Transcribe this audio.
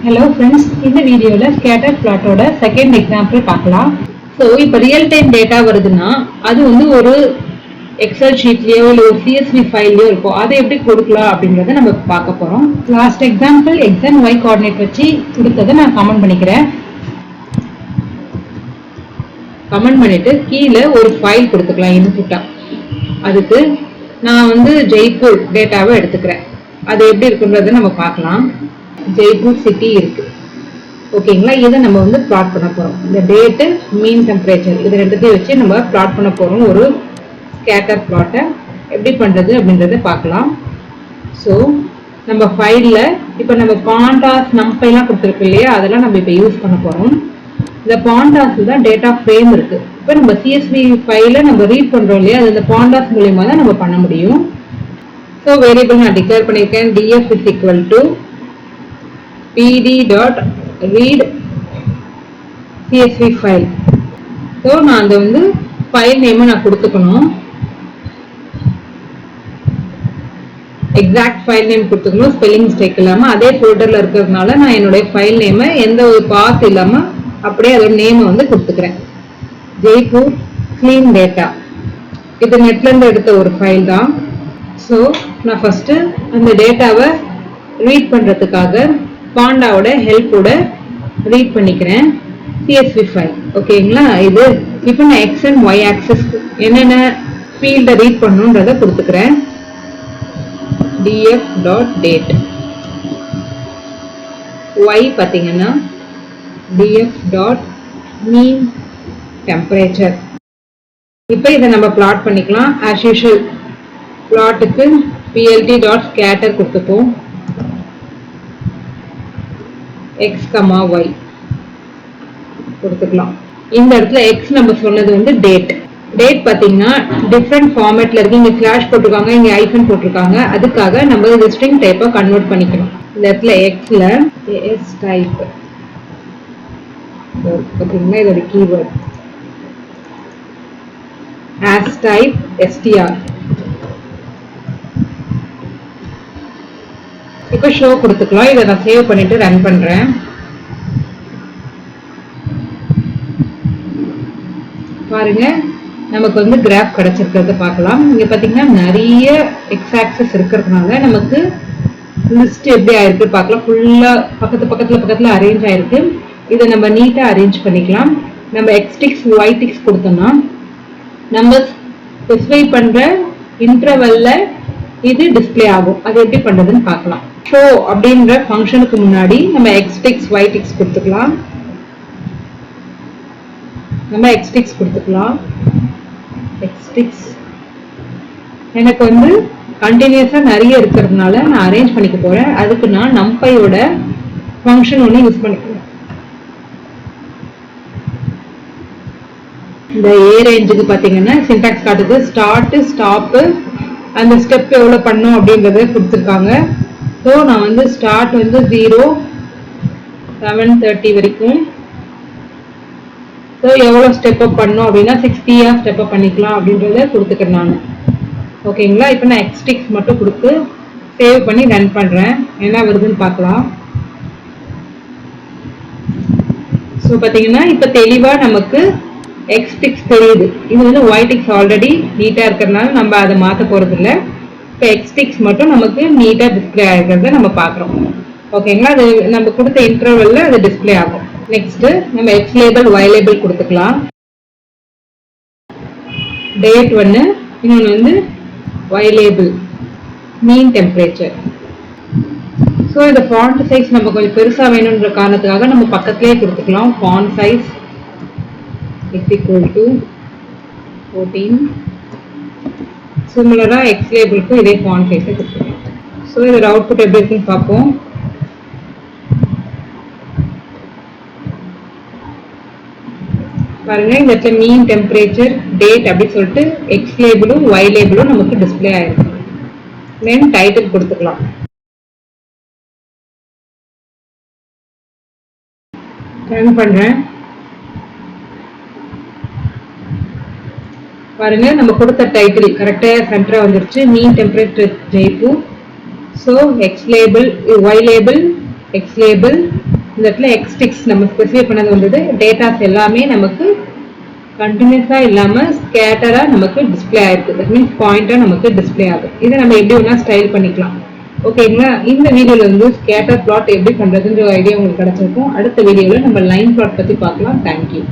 Hello friends, இந்த வீடியோல scatter பிளாட்டோட second example பார்க்கலாம். ஸோ இப்போ ரியல் டைம் டேட்டா வருதுன்னா அது வந்து ஒரு எக்ஸல் ஷீட்லயோ இல்லை ஒரு சிஎஸ்வி ஃபைல்லையோ இருக்கும். அதை எப்படி கொடுக்கலாம் அப்படின்றத நம்ம பார்க்க போறோம். Last example X and Y coordinate வச்சு கொடுத்ததை நான் கமெண்ட் பண்ணிக்கிறேன். கமெண்ட் பண்ணிட்டு கீழே ஒரு ஃபைல் கொடுத்துக்கலாம் இன்புட்டா. அதுக்கு நான் வந்து ஜெய்ப்பூர் டேட்டாவை எடுத்துக்கிறேன். அது எப்படி இருக்குன்றத நம்ம பார்க்கலாம். ஜெய்ப்பூர் சிட்டி இருக்கு, ஓகேங்களா? இதை நம்ம வந்து பிளாட் பண்ண போறோம். இந்த டேட்டு, மீன் டெம்பரேச்சர், இது ரெண்டுத்தையும் வச்சு நம்ம பிளாட் பண்ண போறோம். ஒரு ஸ்கேட்டர் பிளாட்டை எப்படி பண்றது அப்படின்றத பார்க்கலாம். ஸோ நம்ம ஃபைல்ல இப்போ நம்ம பாண்டாஸ் நம்பைலாம் கொடுத்துருக்கு இல்லையா, அதெல்லாம் நம்ம இப்போ யூஸ் பண்ண போறோம். இந்த பாண்டாஸ் தான் டேட்டா ஃப்ரேம் இருக்கு. இப்போ நம்ம சிஎஸ்வி ஃபைல நம்ம ரீட் பண்றோம் இல்லையா, அது இந்த பாண்டாஸ் மூலியமா தான் நம்ம பண்ண முடியும். ஸோ வேரியபிள் நான் டிக்ளேர் பண்ணியிருக்கேன். df is equal to pd.read csv file. So நான் அந்த வந்து ஃபைல் நேமை நான் கொடுத்துக்கணும். எக்ஸாக்ட் ஃபைல் நேம் கொடுத்துக்கணும், ஸ்பெல்லிங் மிஸ்டேக் இல்லாமல். அதே ஃபோல்டரில் இருக்கிறதுனால நான் என்னுடைய ஃபைல் நேமை எந்த ஒரு பாத் இல்லாமல் அப்படியே அதோட நேமை வந்து கொடுத்துக்கிறேன். ஜெய்ப்பூர் கிளீன் டேட்டா, இது நெட்லேருந்து எடுத்த ஒரு ஃபைல் தான். ஸோ நான் ஃபஸ்ட்டு அந்த டேட்டாவை ரீட் பண்ணுறதுக்காக பாண்டாவோட ஹெல்ப்போட ரீட் பண்ணிக்கிறேன் சிஎஸ்வி ஃபைல், ஓகேங்களா? இது இப்போ நான் எக்ஸ் அண்ட் ஒய் ஆக்சஸ் என்னென்ன ஃபீல்டை ரீட் பண்ணணுன்றதை கொடுத்துக்கிறேன். df.date, y பார்த்தீங்கன்னா df.mean temperature. இப்போ இதை நம்ம பிளாட் பண்ணிக்கலாம். ஆஸ் யூஷுவல் பிளாட்டுக்கு plt.scatter கொடுத்துப்போம். x, y கொடுத்துக்கலாம். இந்த இடத்துல x நம்ம சொன்னது வந்து டேட். டேட் பார்த்தீங்கன்னா டிஃப்ரெண்ட் ஃபார்மேட்ல இருக்கு. இங்க ஸ்லாஷ் போட்டிருக்காங்க, இங்க ஐஃபன் போட்டிருக்காங்க. அதுக்காக நம்ம இந்த ஸ்ட்ரிங் டைப்பை கன்வெர்ட் பண்ணிக்கணும். இந்த இடத்துல xல s டைப் பார்த்தீங்கன்னா இதோட கீவேர்ட் as type str. இப்போ ஷோ கொடுத்துக்கலாம். இதை நான் சேவ் பண்ணிட்டு ரன் பண்றேன். பாருங்க, நமக்கு வந்து கிராஃப் கிடைச்சிருக்கிறத பார்க்கலாம். இங்க பாத்தீங்கன்னா நிறைய எக்ஸ் ஆக்சஸ் இருக்கிறதுனால நமக்கு லிஸ்ட் எப்படி ஆயிருக்கு பார்க்கலாம். ஃபுல்லா பக்கத்துல அரேஞ்ச் ஆயிருக்கு. இதை நம்ம நீட்டா அரேஞ்ச் பண்ணிக்கலாம். நம்ம எக்ஸ் டிக்ஸ் ஒய் டிக்ஸ் கொடுத்தோம்னா நம்ம ஸ்பெசிஃபை பண்ற இன்டர்வல்ல இது டிஸ்பிளே ஆகும். அது எப்படி பண்றதுன்னு பார்க்கலாம். ஷோ அப்படின்ற ஃபங்க்ஷனுக்கு முன்னாடி நம்ம எக்ஸ் டிக்ஸ் ஒய் டிக்ஸ் கொடுத்துக்கலாம். எக்ஸ் டிக்ஸ் எனக்கு வந்து கண்டினியூஸா நிறைய இருக்கிறதுனால நான் அரேஞ்ச் பண்ணிக்க போறேன். அதுக்கு நான் நம்பையோட ஃபங்க்ஷன் ஒன்று யூஸ் பண்ணிக்கிறேன். இந்த ஏ ரேஞ்சுக்கு பார்த்தீங்கன்னா சின்டாக்ஸ் காட்டுது. ஸ்டார்ட், ஸ்டாப், அந்த ஸ்டெப் எவ்வளோ பண்ணும் அப்படின்றத கொடுத்துருக்காங்க. ஸோ நான் வந்து ஸ்டார்ட் வந்து 0 7:30 வரைக்கும். ஸோ எவ்வளோ ஸ்டெப் அப் பண்ணும் அப்படின்னா 60 ஸ்டெப் அப் பண்ணிக்கலாம் அப்படின்றத கொடுத்துக்கிறேன் நான், ஓகேங்களா? இப்போ நான் எக்ஸ்டிக்ஸ் மட்டும் கொடுத்து சேவ் பண்ணி ரன் பண்ணுறேன். என்ன வருதுன்னு பார்க்கலாம். ஸோ பார்த்தீங்கன்னா இப்போ தெளிவாக நமக்கு எக்ஸ்டிக்ஸ் தெரியுது. இது வந்து ஒய் டிக்ஸ் ஆல்ரெடி நீட்டாக இருக்கிறதுனால நம்ம அதை மாற்ற போகிறது இல்லை. இப்போ எக்ஸ்டிக்ஸ் மட்டும் நமக்கு நீட்டாக டிஸ்பிளே ஆகிருக்கிறத நம்ம பார்க்குறோம், ஓகேங்களா? அது நம்ம கொடுத்த இன்டர்வல்ல அது டிஸ்பிளே ஆகும். நெக்ஸ்ட் நம்ம எக்ஸ் லேபிள் ஒய் லேபிள் கொடுத்துக்கலாம். டேட் ஒன்று, இன்னொன்று வந்து Y label mean temperature. So இந்த ஃபாண்ட் சைஸ் நம்ம கொஞ்சம் பெருசாக வேணுன்ற காரணத்துக்காக நம்ம பக்கத்துலேயே கொடுத்துக்கலாம். Font size is equal to 14. சிமிலரா எக்ஸ் லேபிளுக்கும் இதே ஃபாண்ட் சைஸை கொடுத்துக்கலாம். ஸோ இதோட அவுட்புட் எப்படி இருக்குன்னு பார்ப்போம். பாருங்க, இந்த இடத்துல மீன் டெம்பரேச்சர் டேட் அப்படி சொல்லிட்டு எக்ஸ் லேபிளும் ஒய் லேபிளும் நமக்கு டிஸ்பிளே ஆயிருக்கு. தென் டைட்டில் கொடுத்துக்கலாம். ரன் பண்றேன். பாருங்க, நம்ம கொடுத்த டைட்டில் கரெக்டா சென்டரா வந்துருச்சு. Mean temperature Jaipur. So X label, Y label, X label, இந்த இடத்துல எக்ஸ்டிக்ஸ் நம்ம ஸ்பெசிஃபை பண்ணது வந்தது. டேட்டாஸ் எல்லாமே நமக்கு கண்டினியூஸா இல்லாம ஸ்கேட்டரா நமக்கு டிஸ்பிளே ஆயிருக்கு. தட் மீன்ஸ் பாயிண்டா நமக்கு டிஸ்பிளே ஆகுது. இதை நம்ம எப்படி வேணா ஸ்டைல் பண்ணிக்கலாம். ஓகேங்களா? இந்த வீடியோல வந்து ஸ்கேட்டர் பிளாட் எப்படி பண்றதுன்ற ஐடியா உங்களுக்கு கிடைச்சிருக்கும். அடுத்த வீடியோல நம்ம லைன் பிளாட் பத்தி பார்க்கலாம். தேங்க்யூ.